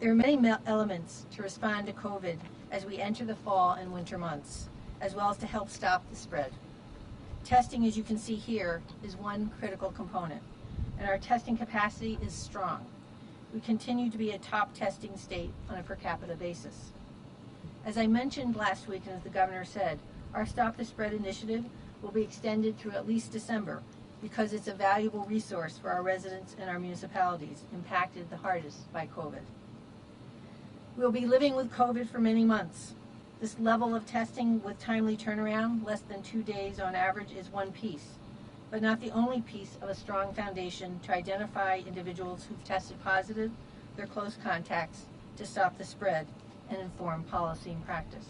There are many elements to respond to COVID as we enter the fall and winter months, as well as to help stop the spread. Testing, as you can see here, is one critical component, and our testing capacity is strong. We continue to be a top testing state on a per capita basis. As I mentioned last week, and as the governor said, our Stop the Spread initiative will be extended through at least December because it's a valuable resource for our residents and our municipalities impacted the hardest by COVID. We'll be living with COVID for many months. This level of testing with timely turnaround, less than 2 days on average, is one piece, but not the only piece of a strong foundation to identify individuals who've tested positive, their close contacts, to stop the spread and inform policy and practice.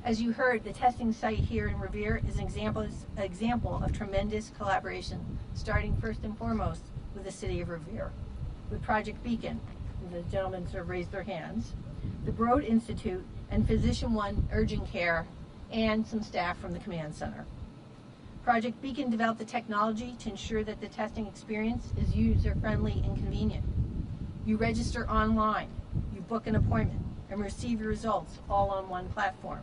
As you heard, the testing site here in Revere is an example of tremendous collaboration, starting first and foremost with the City of Revere, with Project Beacon, the gentlemen sort of raised their hands, the Broad Institute, and Physician One Urgent Care, and some staff from the command center. Project Beacon developed the technology to ensure that the testing experience is user-friendly and convenient. You register online, you book an appointment, and receive your results all on one platform.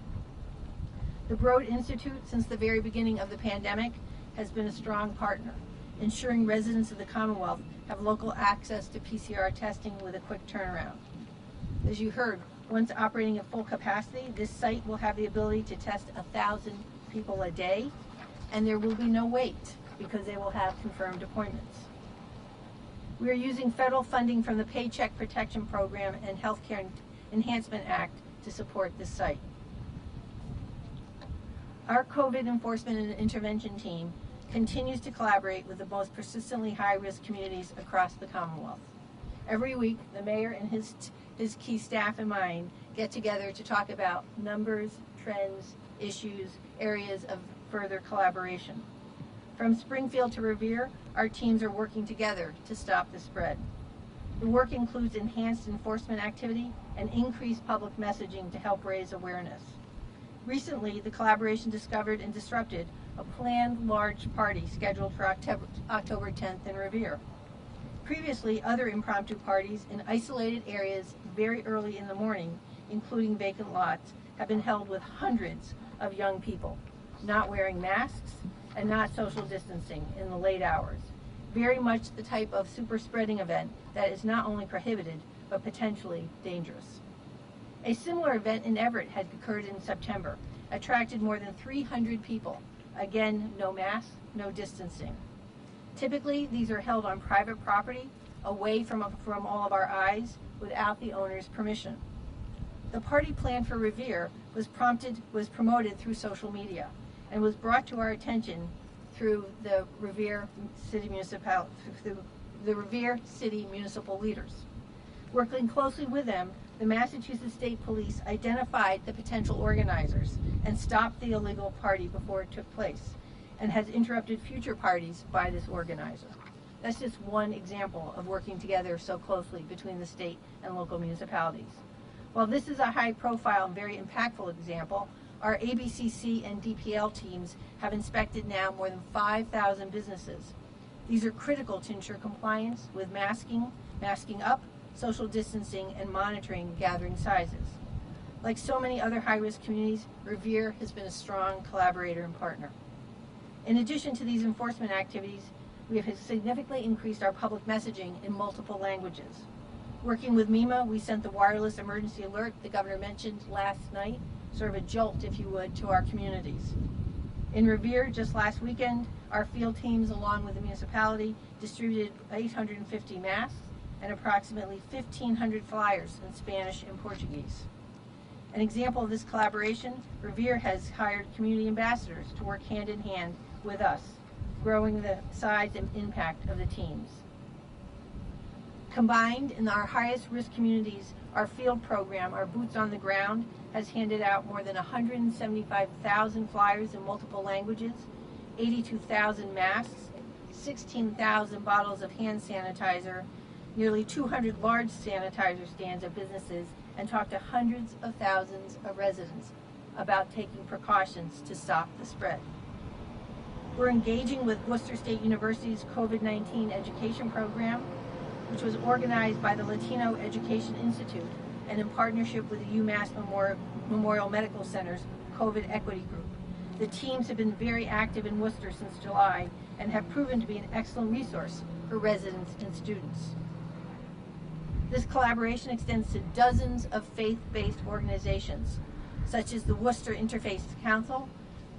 The Broad Institute, since the very beginning of the pandemic, has been a strong partner, ensuring residents of the Commonwealth have local access to PCR testing with a quick turnaround. As you heard, once operating at full capacity, this site will have the ability to test 1,000 people a day, and there will be no wait because they will have confirmed appointments. We are using federal funding from the Paycheck Protection Program and Healthcare Enhancement Act to support this site. Our COVID enforcement and intervention team continues to collaborate with the most persistently high-risk communities across the Commonwealth. Every week, the mayor and his key staff and mine get together to talk about numbers, trends, issues, areas of further collaboration. From Springfield to Revere, our teams are working together to stop the spread. The work includes enhanced enforcement activity and increased public messaging to help raise awareness. Recently, the collaboration discovered and disrupted a planned large party scheduled for October 10th in Revere. Previously, other impromptu parties in isolated areas very early in the morning, including vacant lots, have been held with hundreds of young people, not wearing masks and not social distancing in the late hours. Very much the type of super spreading event that is not only prohibited, but potentially dangerous. A similar event in Everett had occurred in September, attracted more than 300 people. Again, no masks, no distancing. Typically, these are held on private property, away from all of our eyes, without the owner's permission. The party plan for Revere was promoted through social media and was brought to our attention through the Revere City municipal leaders. Working closely with them, the Massachusetts State Police identified the potential organizers and stopped the illegal party before it took place, and has interrupted future parties by this organizer. That's just one example of working together so closely between the state and local municipalities. While this is a high-profile and very impactful example, our ABCC and DPL teams have inspected now more than 5,000 businesses. These are critical to ensure compliance with masking up, social distancing, and monitoring gathering sizes. Like so many other high-risk communities, Revere has been a strong collaborator and partner. In addition to these enforcement activities, we have significantly increased our public messaging in multiple languages. Working with MEMA, we sent the wireless emergency alert the governor mentioned last night, sort of a jolt, if you would, to our communities. In Revere, just last weekend, our field teams, along with the municipality, distributed 850 masks and approximately 1,500 flyers in Spanish and Portuguese. An example of this collaboration, Revere has hired community ambassadors to work hand in hand with us, growing the size and impact of the teams. Combined in our highest risk communities, our field program, our Boots on the Ground, has handed out more than 175,000 flyers in multiple languages, 82,000 masks, 16,000 bottles of hand sanitizer, nearly 200 large sanitizer stands at businesses, and talked to hundreds of thousands of residents about taking precautions to stop the spread. We're engaging with Worcester State University's COVID-19 education program. which was organized by the Latino Education Institute and in partnership with the UMass Memorial Medical Center's COVID Equity Group. The teams have been very active in Worcester since July and have proven to be an excellent resource for residents and students. This collaboration extends to dozens of faith-based organizations, such as the Worcester Interfaith Council,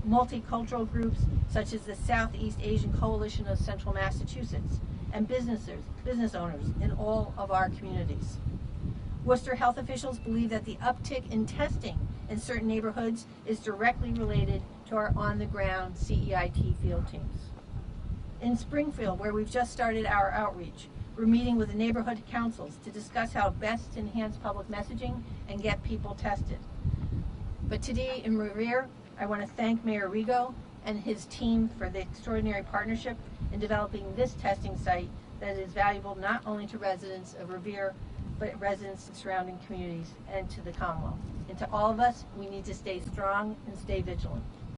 multicultural groups such as the Southeast Asian Coalition of Central Massachusetts, and business owners in all of our communities. Worcester health officials believe that the uptick in testing in certain neighborhoods is directly related to our on-the-ground CEIT field teams. In Springfield, where we've just started our outreach, we're meeting with the neighborhood councils to discuss how best to enhance public messaging and get people tested. But today in Revere, I want to thank Mayor Rigo and his team for the extraordinary partnership in developing this testing site that is valuable not only to residents of Revere, but residents in surrounding communities and to the Commonwealth. And to all of us, we need to stay strong and stay vigilant.